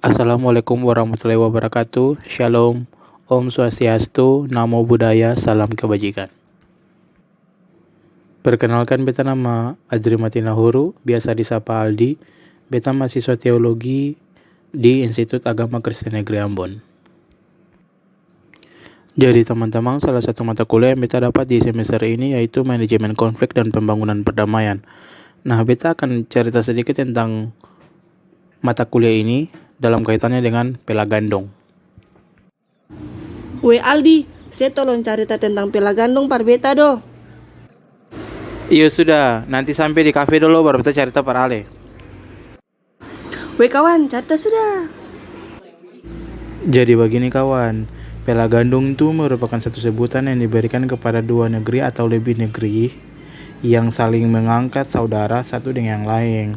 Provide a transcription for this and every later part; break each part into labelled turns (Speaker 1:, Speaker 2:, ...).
Speaker 1: Assalamualaikum warahmatullahi wabarakatuh. Shalom, Om Swastiastu, Namo Buddhaya, Salam Kebajikan. Perkenalkan, beta nama Adri Matinahuru, biasa disapa Aldi. Beta mahasiswa teologi di Institut Agama Kristen Negeri Ambon. Jadi teman-teman, salah satu mata kuliah yang beta dapat di semester ini yaitu manajemen konflik dan pembangunan perdamaian. Nah, beta akan cerita sedikit tentang mata kuliah ini dalam kaitannya dengan pela gandong.
Speaker 2: Weh Aldi, saya tolong cerita tentang pela gandong par beta do.
Speaker 1: Iya sudah, nanti sampai di kafe dulu baru beta cerita par Ale.
Speaker 2: Weh kawan, cerita sudah.
Speaker 1: Jadi begini kawan, pela gandong itu merupakan satu sebutan yang diberikan kepada dua negeri atau lebih negeri yang saling mengangkat saudara satu dengan yang lain.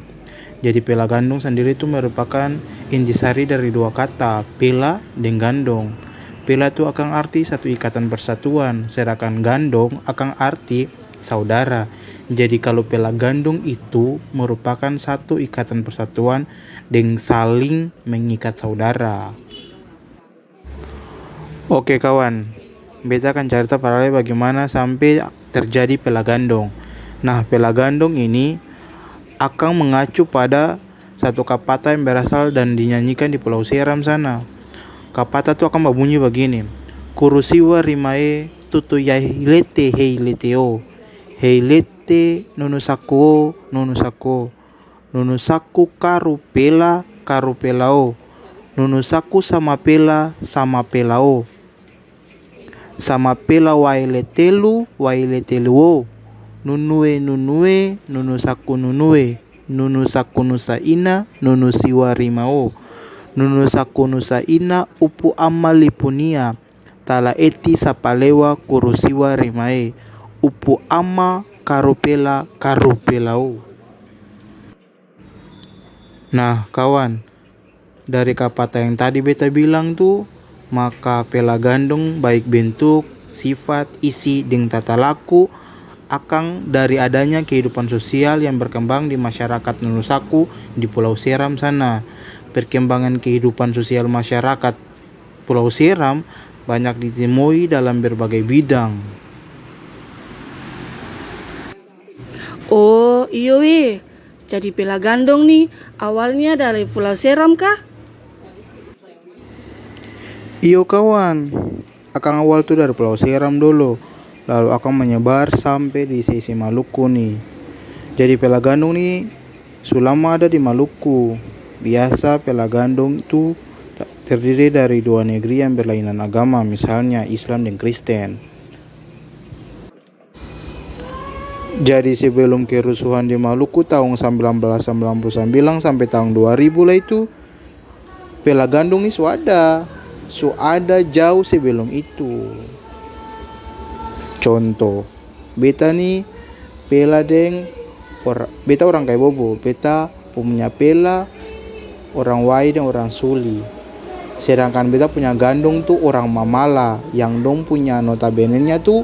Speaker 1: Jadi pela gandong sendiri itu merupakan intisari dari dua kata, pela dan gandong. Pela itu akan arti satu ikatan persatuan, sedangkan gandong akan arti saudara. Jadi kalau pela gandong itu merupakan satu ikatan persatuan dan saling mengikat saudara. Oke kawan, beta akan cerita paralel bagaimana sampai terjadi pela gandong. Nah, pela gandong ini akan mengacu pada satu kapata yang berasal dan dinyanyikan di Pulau Seram sana. Kapata itu akan berbunyi begini. Kurusiwa rimae tutuyahilete heileteo. Heilete nunusako nunusako. Nunusaku karupela karupelao. Nunusaku sama pelao. Sama pela wailetelu waileteluo. Nunue nunusaku nunue. Nunusaku nusaina nunusiwa rimao. Nunusaku nusaina upu amalipunia. Tala eti sapalewa kurusiwa rimae. Upu ama karupelao. Nah kawan, dari kapata yang tadi beta bilang tuh, maka pela gandong baik bentuk, sifat, isi, dan tata laku akan dari adanya kehidupan sosial yang berkembang di masyarakat Nunusaku di Pulau Seram sana. Perkembangan kehidupan sosial masyarakat Pulau Seram banyak ditemui dalam berbagai bidang.
Speaker 2: Oh iyo weh, jadi pela gandong nih awalnya dari Pulau Seram kah?
Speaker 1: Iyo kawan, akan awal tuh dari Pulau Seram dulu, lalu akan menyebar sampai di sisi Maluku nih. Jadi pela gandong nih selama ada di Maluku. Biasa pela gandong itu terdiri dari dua negeri yang berlainan agama, misalnya Islam dan Kristen. Jadi sebelum kerusuhan di Maluku tahun 1999 sampai tahun 2000 lah itu, pela gandong nih ada jauh sebelum itu. Contoh, beta nih pela beta orang kayak bobo, beta punya pela orang Wai dan orang Suli. Sedangkan beta punya gandong tuh orang Mamala yang dong punya notabene-nya tuh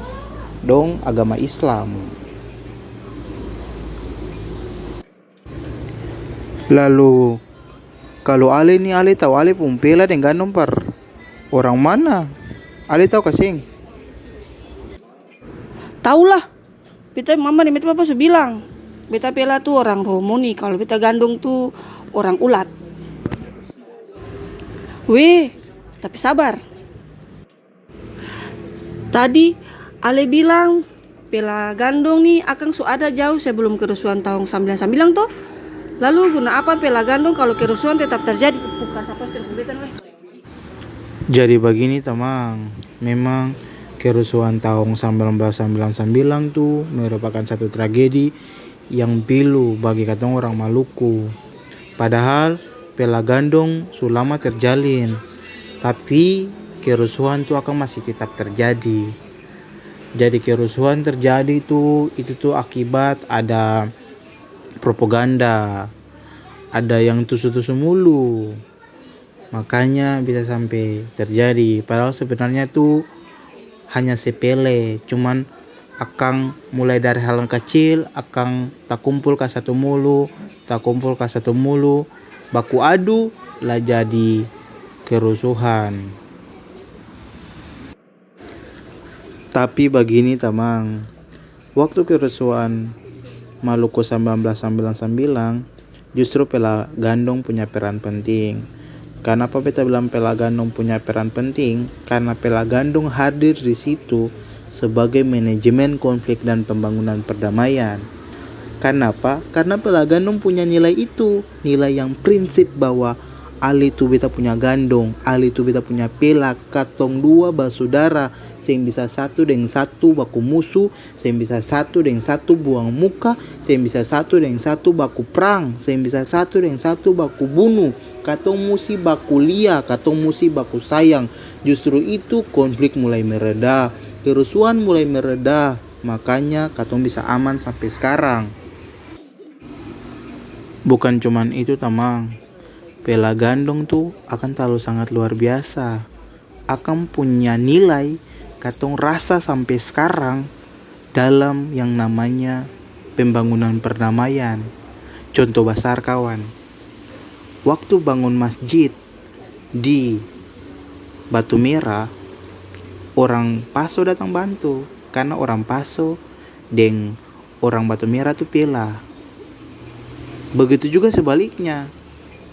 Speaker 1: dong agama Islam. Lalu kalau Ale tahu Ale pun pela dan gandong par orang mana? Ale tahu kasing?
Speaker 2: Taulah, beta mama dan beta papa sudah bilang, beta pela tuh orang Romani, kalau beta gandong tuh orang Ulat. Weh, tapi sabar. Tadi Ale bilang pela gandong nih akan ada jauh sebelum kerusuhan tahun 99 toh. Lalu guna apa pela gandong kalau kerusuhan tetap terjadi? Bukan siapa beta weh.
Speaker 1: Jadi begini teman, memang kerusuhan tahun 1999 tuh merupakan satu tragedi yang pilu bagi katong orang Maluku. Padahal pela gandong sulama terjalin, tapi kerusuhan tuh akan masih tetap terjadi. Jadi kerusuhan terjadi itu tuh akibat ada propaganda, ada yang tusu-tusu mulu. Makanya bisa sampai terjadi. Padahal sebenarnya tuh hanya sepele, cuman akan mulai dari hal yang kecil, akan tak kumpul ke satu mulu, baku adu, lah jadi kerusuhan. Tapi begini tamang, waktu kerusuhan Maluku 1999 justru Pela Gandong punya peran penting. Kenapa beta bilang Pela Gandong punya peran penting? Karena Pela Gandong hadir di situ sebagai manajemen konflik dan pembangunan perdamaian. Kenapa? Karena Pela Gandong punya nilai itu, nilai yang prinsip bahwa Ali itu beta punya gandong, Ali itu beta punya pela, katong dua basudara, sing bisa satu dengan satu baku musuh, sing bisa satu dengan satu buang muka, sing bisa satu dengan satu baku perang, sing bisa satu dengan satu baku bunuh. Katong musi baku lia, katong musi baku sayang. Justru itu konflik mulai mereda, kerusuhan mulai mereda, makanya katong bisa aman sampai sekarang. Bukan cuman itu tamang, Pela Gandong tuh akan terlalu sangat luar biasa, akan punya nilai katong rasa sampai sekarang dalam yang namanya pembangunan perdamaian. Contoh besar kawan, waktu bangun masjid di Batu Merah, orang Paso datang bantu, karena orang Paso dan orang Batu Merah tuh pela. Begitu juga sebaliknya,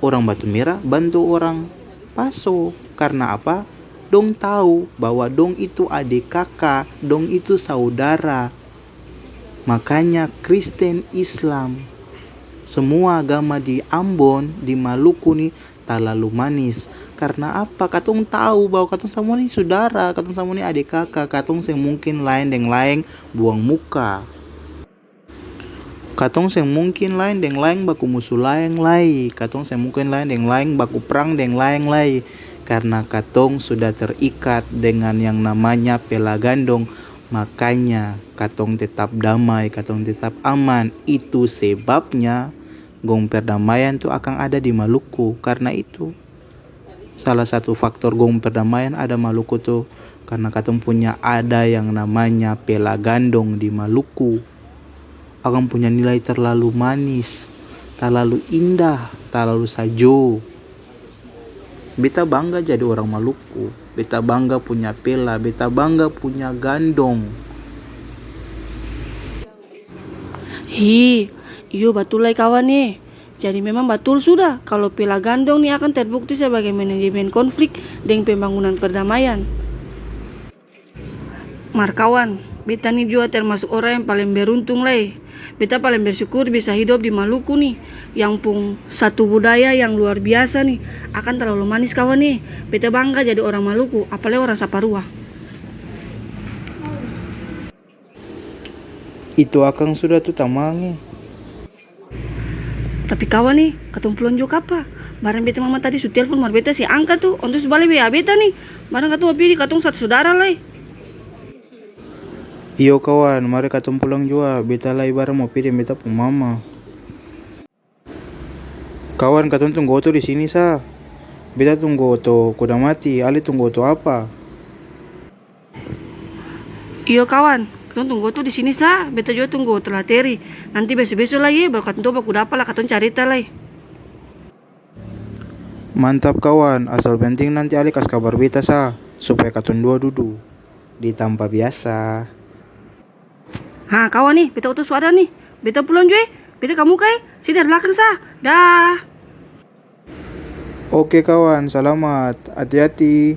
Speaker 1: orang Batu Merah bantu orang Paso. Karena apa? Dong tahu bahwa dong itu adik kakak, dong itu saudara. Makanya Kristen, Islam, semua agama di Ambon, di Maluku nih terlalu manis. Karena apa? Katong tahu bahwa katong semua ini saudara, katong semua ini adik kakak, katong yang mungkin lain dengan lain buang muka. Katong yang mungkin lain dengan lain baku musuh lain lai, katong yang mungkin lain dengan lain baku perang dengan lain lai. Karena katong sudah terikat dengan yang namanya Pela Gandong, makanya katong tetap damai, katong tetap aman. Itu sebabnya gong perdamaian itu akan ada di Maluku. Karena itu salah satu faktor gong perdamaian ada Maluku tuh, karena katong punya ada yang namanya Pela Gandong di Maluku. Akan punya nilai terlalu manis, terlalu indah, terlalu sajo. Beta bangga jadi orang Maluku, beta bangga punya Pela, beta bangga punya Gandong.
Speaker 2: Iyo betul lah kawan nih. Jadi memang betul sudah kalau Pela Gandong nih akan terbukti sebagai manajemen konflik dan pembangunan perdamaian. Markawan, beta nih juga termasuk orang yang paling beruntung lah. Beta paling bersyukur bisa hidup di Maluku nih, yang pun satu budaya yang luar biasa nih, akan terlalu manis kawan nih. Beta bangga jadi orang Maluku, apalagi orang Saparua.
Speaker 1: Itu akang sudah tuh tamangi.
Speaker 2: Tapi kawan nih, katong pulang juga apa? Barang beta mama tadi su telepon mar beta si angka tuh, untuk sebalik WA beta nih. Barang katong pilih katong satu saudara lah.
Speaker 1: Iyo kawan, mari katong pulang juga. Beta lah ibarat mau pilih beta pun mama. Kawan, katong tunggu oto di sini sa. Beta tunggu oto kuda mati. Ali tunggu oto apa?
Speaker 2: Iyo kawan, katong tunggu tuh di sini sa. Beta juga tunggu telateri. Nanti besok-besok lagi baru katong tuh baku dapat lah katong carita lah.
Speaker 1: Mantap kawan, asal penting nanti Ali kas kabar beta sa, supaya katong dua duduk di tempat biasa.
Speaker 2: Ha kawan nih, beta utus suara nih. Beta pulang juga. Beta kamu kai, sini dari belakang sa. Dah.
Speaker 1: Oke kawan, selamat, hati-hati.